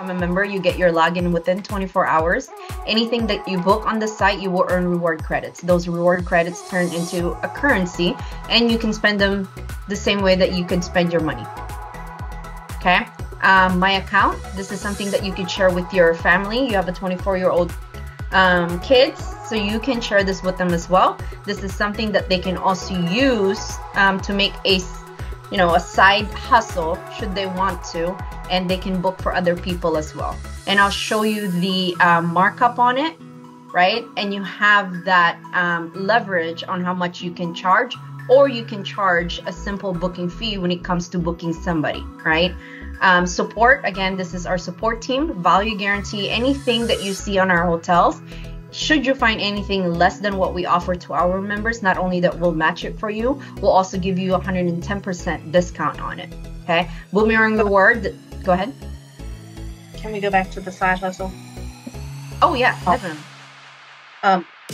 become a member, you get your login within 24 hours. Anything that you book on the site, you will earn reward credits. Those reward credits turn into a currency, and you can spend them the same way that you could spend your money. Okay. My account, this is something that you could share with your family. You have a 24-year-old kids, so you can share this with them as well. This is something that they can also use to make a side hustle should they want to, and they can book for other people as well. And I'll show you the markup on it, right? And you have that leverage on how much you can charge, or you can charge a simple booking fee when it comes to booking somebody, right? Support, again, this is our support team. Value guarantee, anything that you see on our hotels. Should you find anything less than what we offer to our members, not only that we'll match it for you, we'll also give you 110% discount on it. Okay, Boomerang Reward, go ahead. Can we go back to the side hustle? Oh yeah, definitely.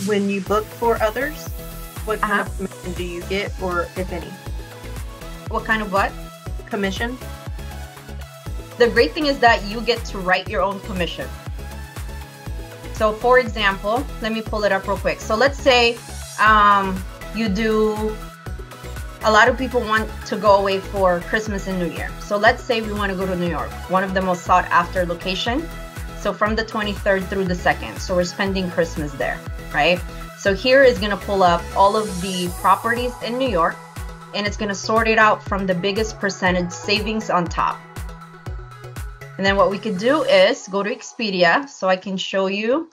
When you book for others, what kind of commission do you get, or if any? What kind of what? Commission. The great thing is that you get to write your own commission. So for example, let me pull it up real quick. So let's say you do, a lot of people want to go away for Christmas and New Year. So let's say we want to go to New York, one of the most sought after location. So from the 23rd through the 2nd. So we're spending Christmas there, right? So here is going to pull up all of the properties in New York, and it's going to sort it out from the biggest percentage savings on top. And then what we could do is go to Expedia so I can show you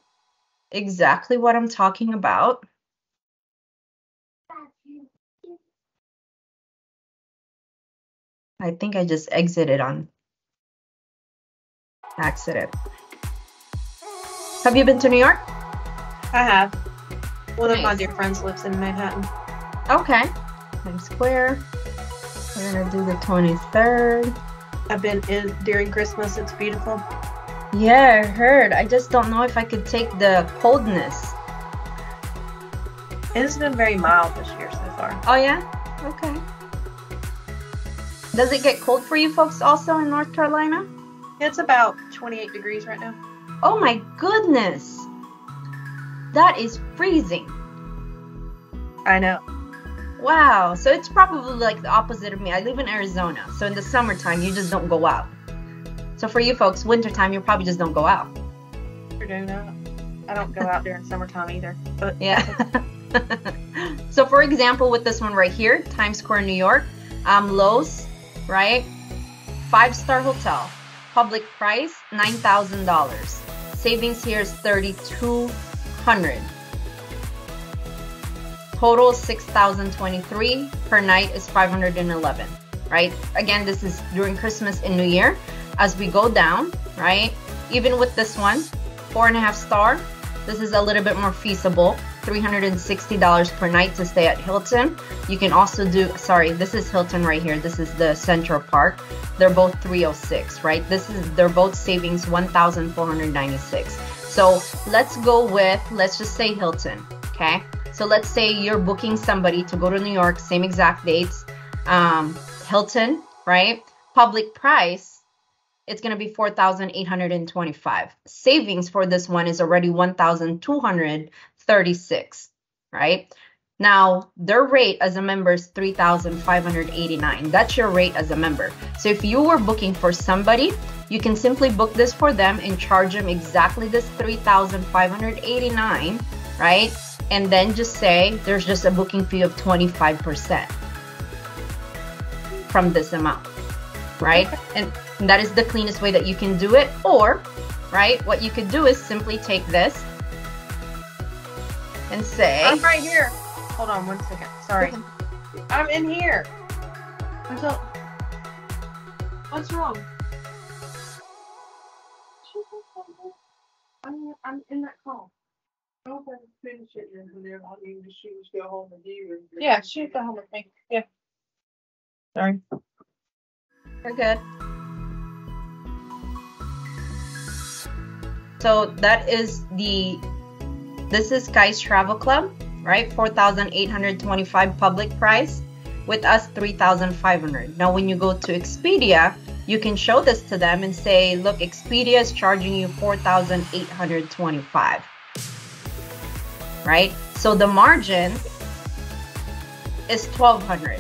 exactly what I'm talking about. I think I just exited on accident. Have you been to New York? I have. One of my dear friends lives in Manhattan. Okay. Times Square. We're going to do the 23rd. I've been in during Christmas. It's beautiful. Yeah, I heard. I just don't know if I could take the coldness. It's been very mild this year so far. Oh, yeah? Okay. Does it get cold for you folks also in North Carolina? It's about 28 degrees right now. Oh, my goodness. That is freezing. I know. Wow, so it's probably like the opposite of me. I live in Arizona, so in the summertime, you just don't go out. So for you folks, wintertime, you probably just don't go out. Sure do not. I don't go out during summertime either. But yeah. So for example, with this one right here, Times Square, New York, Lowe's, right? 5-star hotel, public price $9,000. Savings here is $3,200. Total $6,023. Per night is $511, right? Again, this is during Christmas and New Year. As we go down, right? Even with this one, 4.5 star, this is a little bit more feasible. $360 per night to stay at Hilton. You can also do, sorry, this is Hilton right here. This is the Central Park. They're both $306, right? They're both savings $1,496. So let's go with, let's just say Hilton, okay? So let's say you're booking somebody to go to New York, same exact dates. Hilton, right? Public price, it's going to be $4,825. Savings for this one is already $1,236, right? Now, their rate as a member is $3,589. That's your rate as a member. So if you were booking for somebody, you can simply book this for them and charge them exactly this $3,589, right? And then just say there's just a booking fee of 25% from this amount, right? And that is the cleanest way that you can do it. Or, right, what you could do is simply take this and say, I'm right here. Hold on 1 second. Sorry. I'm in here. What's wrong? I'm in that call. Yeah, she would go home with me. Yeah. Sorry. We're good. So that is this is Sky's Travel Club, right? $4,825 public price. With us, $3,500. Now, when you go to Expedia, you can show this to them and say, look, Expedia is charging you $4,825, right? So the margin is $1,200.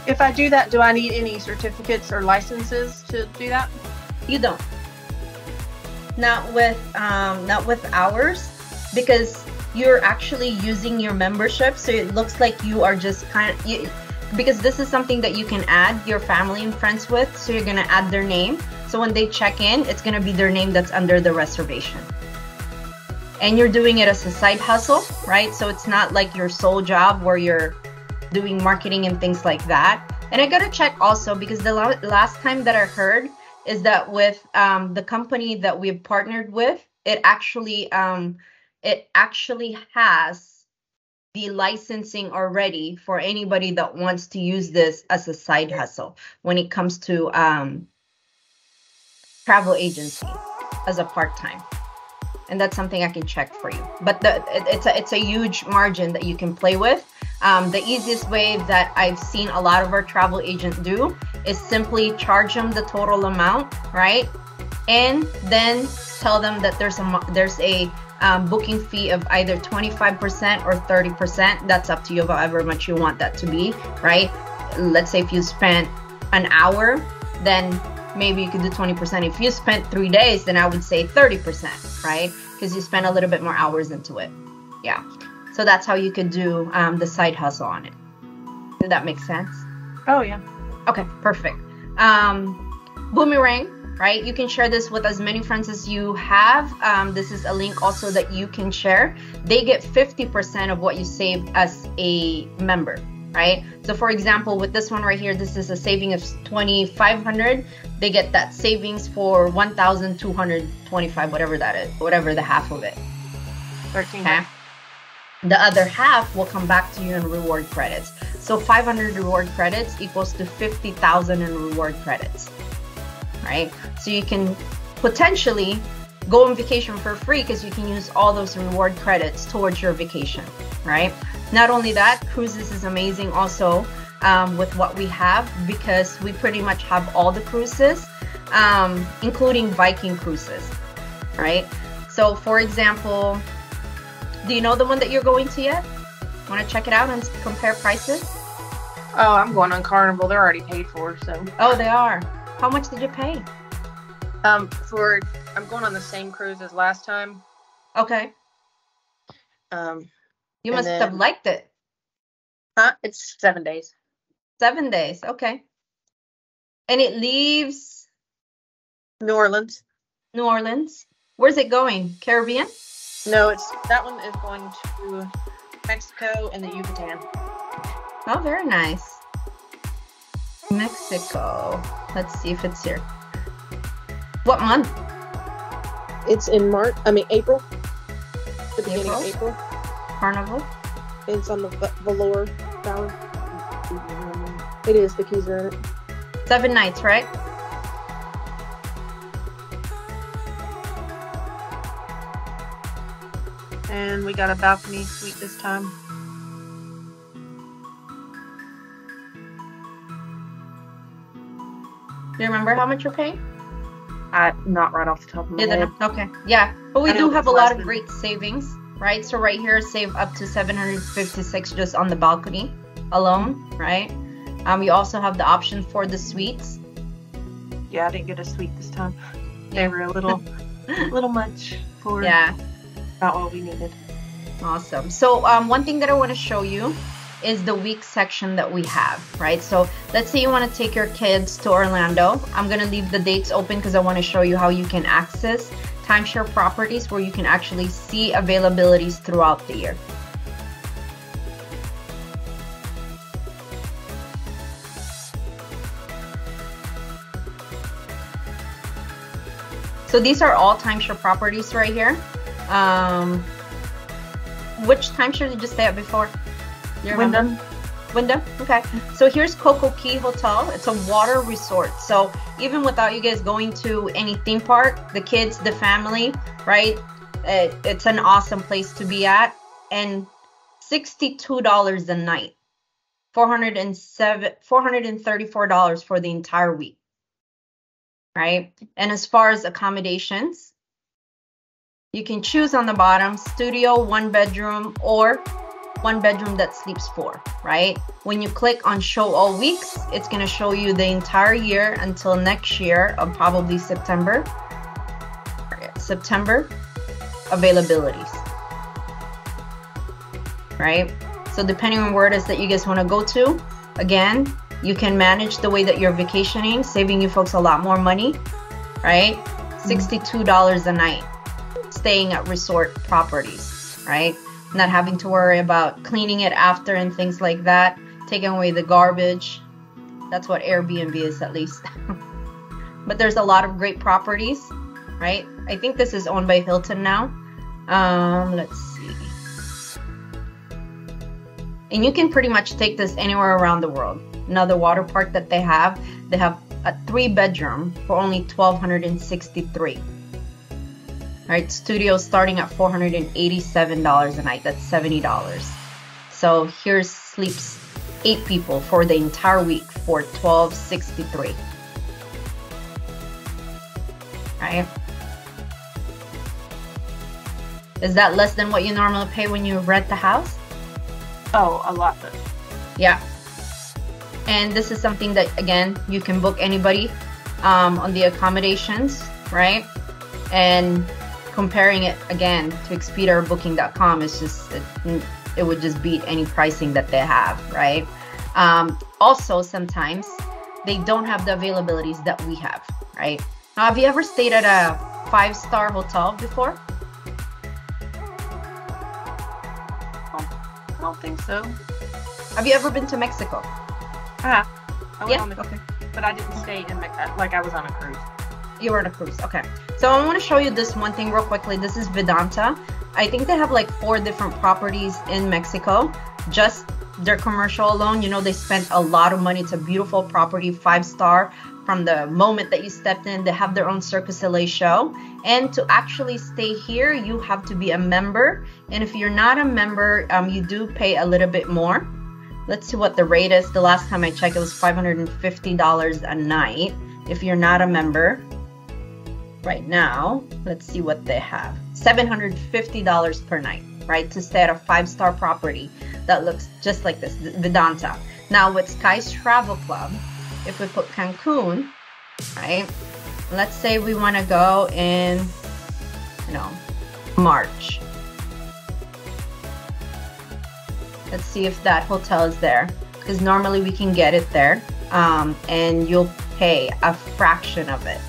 If I do that, do I need any certificates or licenses to do that? You don't. Not with ours, because you're actually using your membership, so it looks like you are just because this is something that you can add your family and friends with. So you're gonna add their name. So when they check in, it's gonna be their name that's under the reservation. And you're doing it as a side hustle, right? So it's not like your sole job where you're doing marketing and things like that. And I gotta check also, because the last time that I heard is that with the company that we've partnered with, it actually has the licensing already for anybody that wants to use this as a side hustle when it comes to travel agency as a part-time. And that's something I can check for you. But it's a huge margin that you can play with. The easiest way that I've seen a lot of our travel agents do is simply charge them the total amount, right? And then tell them that there's a booking fee of either 25% or 30%. That's up to you, however much you want that to be, right? Let's say if you spent an hour, then maybe you could do 20%. If you spent 3 days, then I would say 30%, right? Because you spent a little bit more hours into it. Yeah. So that's how you could do the side hustle on it. Did that make sense? Oh, yeah. Okay, perfect. Boomerang, right? You can share this with as many friends as you have. This is a link also that you can share. They get 50% of what you save as a member, right? So for example, with this one right here, this is a saving of $2,500. They get that savings for $1,225, whatever that is, whatever the half of it. 13. Okay. The other half will come back to you in reward credits. So 500 reward credits equals to 50,000 in reward credits, right? So you can potentially go on vacation for free because you can use all those reward credits towards your vacation, right? Not only that, cruises is amazing also with what we have, because we pretty much have all the cruises, including Viking cruises, right? So for example, do you know the one that you're going to yet? Want to check it out and compare prices? Oh, I'm going on Carnival. They're already paid for, so. Oh, they are. How much did you pay? I'm going on the same cruise as last time. Okay. You must have liked it. It's 7 days. 7 days. Okay. And it leaves New Orleans. New Orleans. Where's it going? Caribbean? No, that one is going to Mexico and the Yucatan. Oh, very nice. Mexico. Let's see if it's here. What month? It's in April. The beginning of April. Carnival. It's on the Valor Valley. It is. The keys are in it. 7 nights, right? And we got a balcony suite this time. Do you remember how much you're paying? Not right off the top of my head. Okay. Yeah. But we do have a lot of great savings, right? So right here, save up to $756 just on the balcony alone, right? We also have the option for the suites. Yeah, I didn't get a suite this time. They were a little much for about what we needed. Awesome. So one thing that I want to show you is the week section that we have, right? So let's say you want to take your kids to Orlando. I'm going to leave the dates open because I want to show you how you can access timeshare properties where you can actually see availabilities throughout the year. So these are all timeshare properties right here. Which timeshare did you stay at before? Wyndham. Wyndham? Okay. So here's Coco Key Hotel. It's a water resort. So even without you guys going to any theme park, the kids, the family, right? It's an awesome place to be at. And $62 a night. $434 for the entire week, right? And as far as accommodations, you can choose on the bottom, studio, 1 bedroom, or 1 bedroom that sleeps 4, right? When you click on show all weeks, it's going to show you the entire year until next year of probably September availabilities, right? So depending on where it is that you guys want to go to, again, you can manage the way that you're vacationing, saving you folks a lot more money, right? $62 a night staying at resort properties, right? Not having to worry about cleaning it after and things like that, taking away the garbage. That's what Airbnb is, at least. But there's a lot of great properties, right? I think this is owned by Hilton now. Let's see. And you can pretty much take this anywhere around the world. Another water park that they have a 3-bedroom for only $1,263. Right, studio starting at $487 a night. That's $70. So here's sleeps 8 people for the entire week for $1,263. Right? Is that less than what you normally pay when you rent the house? Oh, a lot less. Yeah. And this is something that, again, you can book anybody on the accommodations, right? And comparing it again to Expedia or Booking.com, it's just it would just beat any pricing that they have, right? Also, sometimes they don't have the availabilities that we have, right? Now, have you ever stayed at a 5-star hotel before? I don't think so. Have you ever been to Mexico? I went on okay. But I didn't stay in Mexico. Like I was on a cruise. You were on a cruise, okay. So I want to show you this one thing real quickly. This is Vedanta. I think they have like 4 different properties in Mexico. Just their commercial alone, you know, they spent a lot of money. It's a beautiful property, 5-star. From the moment that you stepped in, they have their own Cirque du Soleil show. And to actually stay here, you have to be a member. And if you're not a member, you do pay a little bit more. Let's see what the rate is. The last time I checked, it was $550 a night. If you're not a member, right now, let's see what they have. $750 per night, right? To stay at a 5-star property that looks just like this, Vedanta. Now with Sky's Travel Club, if we put Cancun, right? Let's say we want to go in, you know, March. Let's see if that hotel is there, because normally we can get it there, and you'll pay a fraction of it,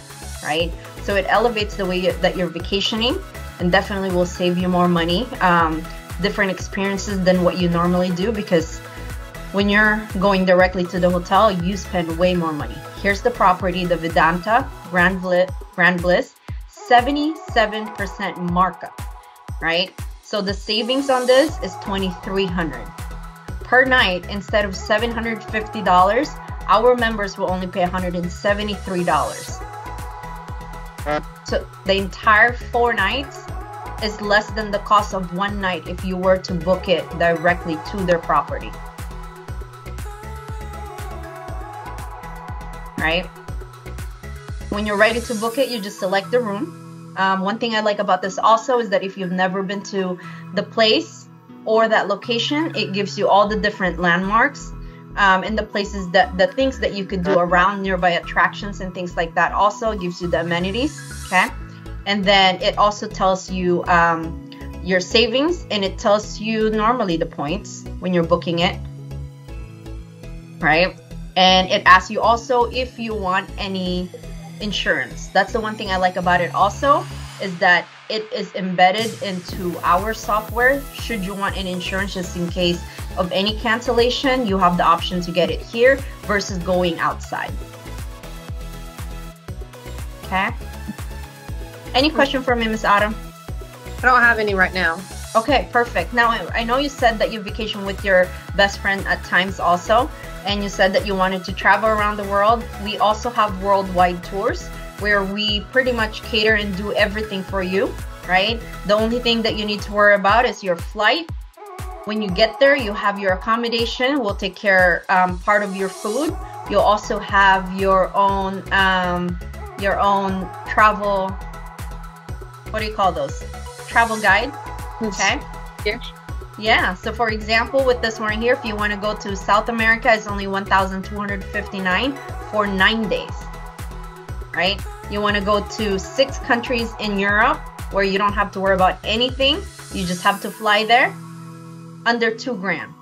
right? So it elevates the way that you're vacationing, and definitely will save you more money, different experiences than what you normally do, because when you're going directly to the hotel, you spend way more money. Here's the property, the Vedanta Grand Bliss, 77% markup, right? So the savings on this is $2,300 per night. Instead of $750, our members will only pay $173. So the entire 4 nights is less than the cost of 1 night if you were to book it directly to their property. Right? When you're ready to book it, you just select the room. One thing I like about this also is that if you've never been to the place or that location, it gives you all the different landmarks and the places the things that you could do around nearby attractions and things like that. Also gives you the amenities, okay? And then it also tells you your savings, and it tells you normally the points when you're booking it, right? And it asks you also if you want any insurance. That's the one thing I like about it also, is that it is embedded into our software. Should you want an insurance just in case of any cancellation, you have the option to get it here versus going outside. Okay. Any question for me, Miss Autumn? I don't have any right now. Okay, perfect. Now, I know you said that you vacation with your best friend at times also, and you said that you wanted to travel around the world. We also have worldwide tours where we pretty much cater and do everything for you, right? The only thing that you need to worry about is your flight When you get there, you have your accommodation. We'll take care part of your food. You'll also have your own travel. What do you call those? Travel guide. Okay. Yes. Yeah. So for example, with this one here, if you want to go to South America, it's only $1,259 for 9 days. Right? You want to go to 6 countries in Europe where you don't have to worry about anything. You just have to fly there. Under $2,000.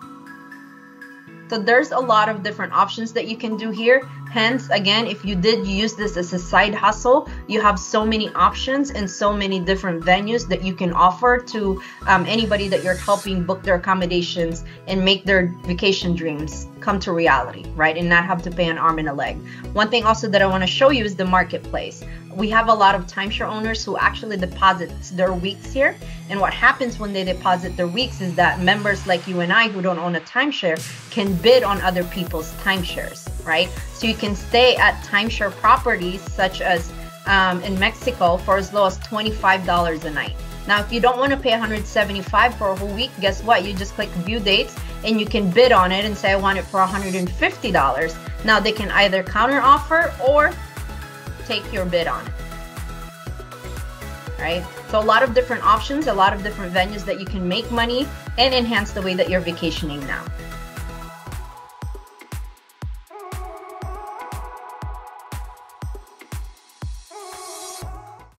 So there's a lot of different options that you can do here. Hence, again, if you did use this as a side hustle, you have so many options and so many different venues that you can offer to anybody that you're helping book their accommodations and make their vacation dreams come to reality, right? And not have to pay an arm and a leg. One thing also that I want to show you is the marketplace. We have a lot of timeshare owners who actually deposit their weeks here. And what happens when they deposit their weeks is that members like you and I who don't own a timeshare can bid on other people's timeshares, right? So you can stay at timeshare properties such as in Mexico for as low as $25 a night. Now, if you don't want to pay $175 for a whole week, guess what? You just click view dates and you can bid on it and say, I want it for $150. Now they can either counter offer or take your bid on it. Right? So a lot of different options, a lot of different venues that you can make money and enhance the way that you're vacationing now.